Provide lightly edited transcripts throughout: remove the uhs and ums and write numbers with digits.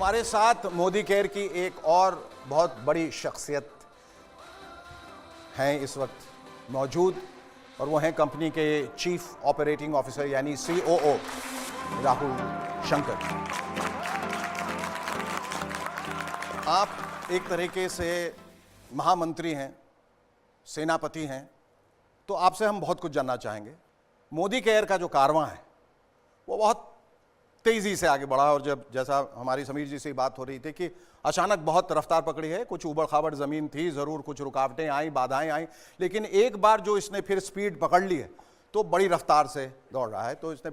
हमारे साथ मोदी केयर की एक और बहुत बड़ी शख्सियत हैं इस वक्त मौजूद और वो हैं कंपनी के चीफ ऑपरेटिंग ऑफिसर यानी COO राहुल शंकर। आप एक तरीके से महामंत्री हैं, सेनापति हैं, तो आपसे हम बहुत कुछ जानना चाहेंगे। मोदी केयर का जो कारवां है वो बहुत तेज़ी से आगे बढ़ा और जब जैसा हमारी समीर जी से बात हो रही थी कि अचानक बहुत रफ्तार पकड़ी है, कुछ ऊबड़ खाबड़ ज़मीन थी, ज़रूर कुछ रुकावटें आई, बाधाएं आई, लेकिन एक बार जो इसने फिर स्पीड पकड़ ली है तो बड़ी रफ्तार से दौड़ रहा है। तो इसने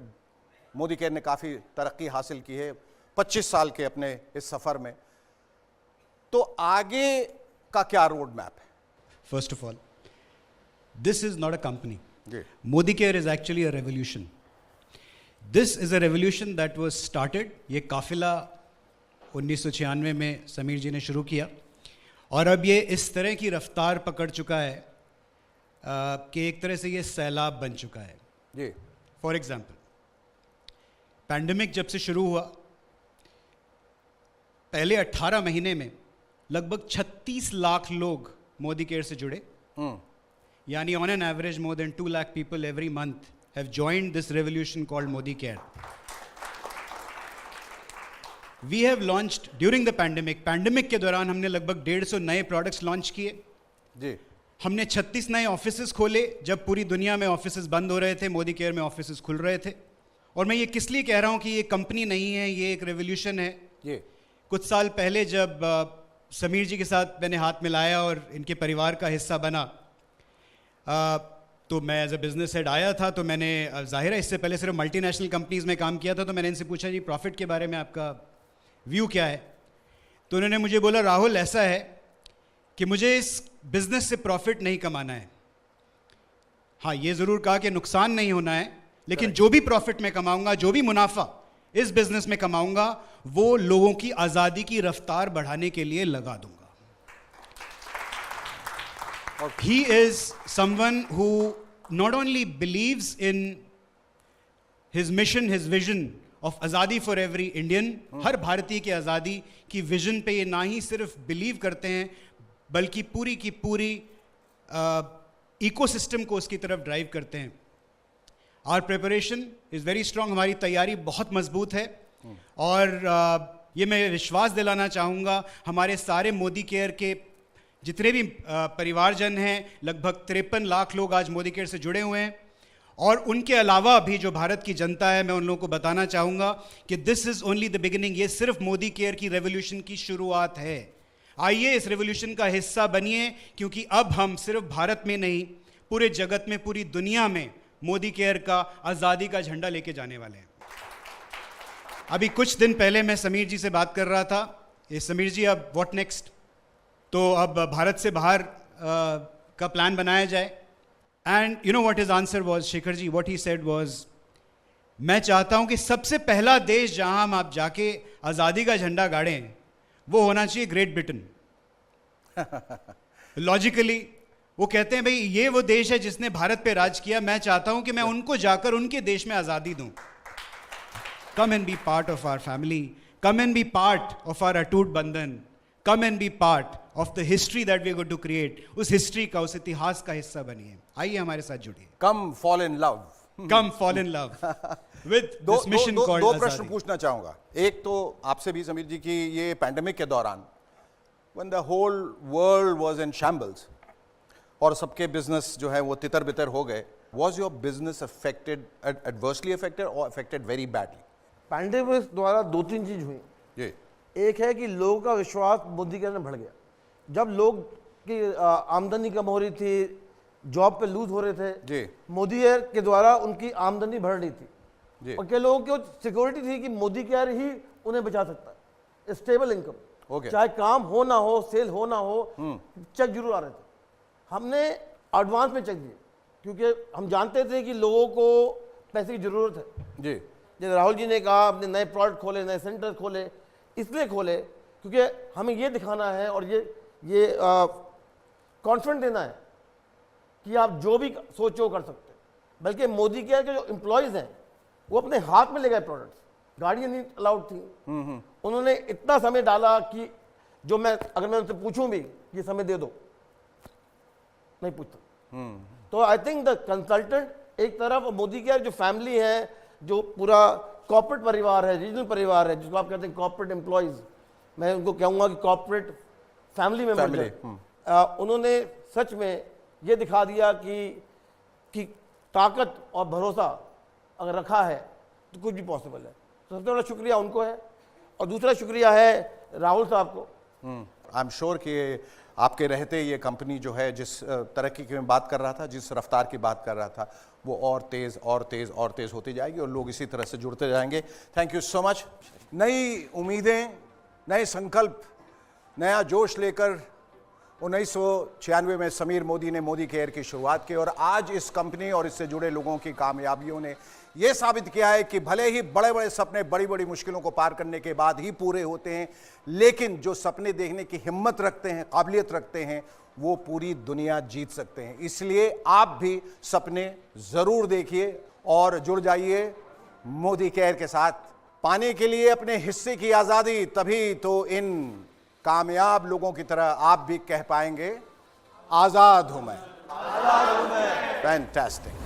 मोदी केयर ने काफ़ी तरक्की हासिल की है 25 साल के अपने इस सफ़र में। तो आगे का क्या रोड मैप है? First of all, this is not a company. जी, Modi Care is actually a revolution. This is a revolution that was started. ये काफिला 1996 में समीर जी ने शुरू किया और अब ये इस तरह की रफ्तार पकड़ चुका है कि एक तरह से ये सैलाब बन चुका है। जी, फॉर एग्जाम्पल, पैंडेमिक जब से शुरू हुआ, पहले 18 महीने में लगभग 36 लाख लोग मोदी केयर से जुड़े, यानी on an average more than 2 lakh people every month have joined this revolution called Modi Care. We have launched during the pandemic के दौरान हमने लगभग 150 नए प्रोडक्ट्स लॉन्च किए। जी, हमने 36 नए ऑफिसेस खोले। जब पूरी दुनिया में ऑफिसेस बंद हो रहे थे, मोदी केयर में ऑफिसेस खुल रहे थे। और मैं ये किस लिए कह रहा हूँ कि ये कंपनी नहीं है, ये एक रेवोल्यूशन है। जी, कुछ साल पहले जब समीर जी के साथ मैंने हाथ मिलाया और इनके परिवार का हिस्सा बना, तो मैं एज अ बिजनेस हेड आया था, तो मैंने जाहिर है इससे पहले सिर्फ मल्टीनेशनल कंपनीज में काम किया था, तो मैंने इनसे पूछा जी प्रॉफिट के बारे में आपका व्यू क्या है। तो उन्होंने मुझे बोला राहुल ऐसा है कि मुझे इस बिजनेस से प्रॉफिट नहीं कमाना है। हाँ, ये ज़रूर कहा कि नुकसान नहीं होना है, लेकिन जो भी प्रॉफिट मैं कमाऊंगा, जो भी मुनाफा इस बिजनेस में कमाऊंगा, वो लोगों की आज़ादी की रफ्तार बढ़ाने के लिए लगा दूंगा। He is someone who not only believes in his mission, his vision of आज़ादी for every Indian, हर भारतीय की आज़ादी की विजन पे ये ना ही सिर्फ बिलीव करते हैं, बल्कि पूरी की पूरी इकोसिस्टम को उसकी तरफ ड्राइव करते हैं। Our preparation is very strong, हमारी तैयारी बहुत मजबूत है और ये मैं विश्वास दिलाना चाहूँगा हमारे सारे मोदी केयर के जितने भी परिवारजन हैं, लगभग 53 लाख लोग आज मोदी केयर से जुड़े हुए हैं। और उनके अलावा भी जो भारत की जनता है, मैं उन लोगों को बताना चाहूँगा कि this is only the beginning. ये सिर्फ मोदी केयर की रेवोल्यूशन की शुरुआत है। आइए इस रेवोल्यूशन का हिस्सा बनिए, क्योंकि अब हम सिर्फ भारत में नहीं, पूरे जगत में, पूरी दुनिया में मोदी केयर का आज़ादी का झंडा लेके जाने वाले हैं। अभी कुछ दिन पहले मैं समीर जी से बात कर रहा था, ये समीर जी अब व्हाट नेक्स्ट, तो अब भारत से बाहर का प्लान बनाया जाए। And you know what his answer was, Shekhar ji, what he said was, मैं चाहता हूं कि सबसे पहला देश जहां हम आप जाके आज़ादी का झंडा गाड़ें वो होना चाहिए ग्रेट ब्रिटेन। लॉजिकली वो कहते हैं भाई ये वो देश है जिसने भारत पे राज किया, मैं चाहता हूं कि मैं उनको जाकर उनके देश में आज़ादी दूं। Come and be part of our family, come and be part of our अटूट बंधन, come and be part of the history that we are going to create. उस हिस्ट्री का, उस इतिहास का हिस्सा बनिए। आइए हमारे साथ जुड़िए। Come fall in love, come fall in love with this mission called दो प्रश्न पूछना चाहूंगा। एक तो आपसे भी समीर जी की, ये पैंडेमिक के दौरान when the whole world was in shambles और सबके बिजनेस जो है वो तितर बितर हो गए, was your business affected, adversely affected or affected very badly? Pandemic द्वारा 2-3 चीज हुई। जी, एक है कि लोगों का विश्वास मोदी केयर में बढ़ गया। जब लोग की आमदनी कम हो रही थी, जॉब पे लूज हो रहे थे, जी, मोदी केयर के द्वारा उनकी आमदनी बढ़ रही थी जी, और कई लोगों की सिक्योरिटी थी कि मोदी केयर ही उन्हें बचा सकता है, स्टेबल इनकम, चाहे काम हो ना हो, सेल हो ना हो, चेक जरूर आ रहे थे। हमने एडवांस में चेक दिए क्योंकि हम जानते थे कि लोगों को पैसे की जरूरत है। जी, जैसे राहुल जी ने कहा, अपने नए प्रोडक्ट खोले, नए सेंटर खोले, इसलिए खोले क्योंकि हमें ये दिखाना है और ये कॉन्फिडेंस देना है कि आप जो भी सोचो कर सकते हैं। बल्कि मोदी केयर के जो एम्प्लॉयज़ हैं वो अपने हाथ में ले गए प्रोडक्ट्स गाड़ियां नहीं अलाउड थी। उन्होंने इतना समय डाला कि जो मैं अगर मैं उनसे पूछूं भी ये समय दे दो, नहीं पूछता। तो आई थिंक द कंसल्टेंट एक तरफ, मोदी केयर जो फैमिली है, जो पूरा कॉर्पोरेट परिवार है, रीजनल परिवार है, जिसको आप कहते हैं कॉर्पोरेट एम्प्लॉयज, मैं उनको कहूंगा कि कॉर्पोरेट फैमिली मेंबर, उन्होंने सच में ये दिखा दिया कि ताकत और भरोसा अगर रखा है तो कुछ भी पॉसिबल है। तो सबसे बड़ा शुक्रिया उनको है, और दूसरा शुक्रिया है राहुल साहब को। आई एम श्योर कि आपके रहते ये कंपनी जो है जिस तरक्की की मैं बात कर रहा था, जिस रफ्तार की बात कर रहा था, वो और तेज़ और तेज़ और तेज़ होती जाएगी और लोग इसी तरह से जुड़ते जाएंगे। Thank you so much. नई उम्मीदें, नए संकल्प, नया जोश लेकर 1996 में समीर मोदी ने मोदी केयर की शुरुआत की, और आज इस कंपनी और इससे जुड़े लोगों की कामयाबियों ने यह साबित किया है कि भले ही बड़े बड़े सपने बड़ी बड़ी मुश्किलों को पार करने के बाद ही पूरे होते हैं, लेकिन जो सपने देखने की हिम्मत रखते हैं, काबिलियत रखते हैं, वो पूरी दुनिया जीत सकते हैं। इसलिए आप भी सपने ज़रूर देखिए और जुड़ जाइए मोदी केयर के साथ। पाने के लिए अपने हिस्से की आज़ादी, तभी तो इन कामयाब लोगों की तरह आप भी कह पाएंगे, आज़ाद हूं मैं। फैंटास्टिक।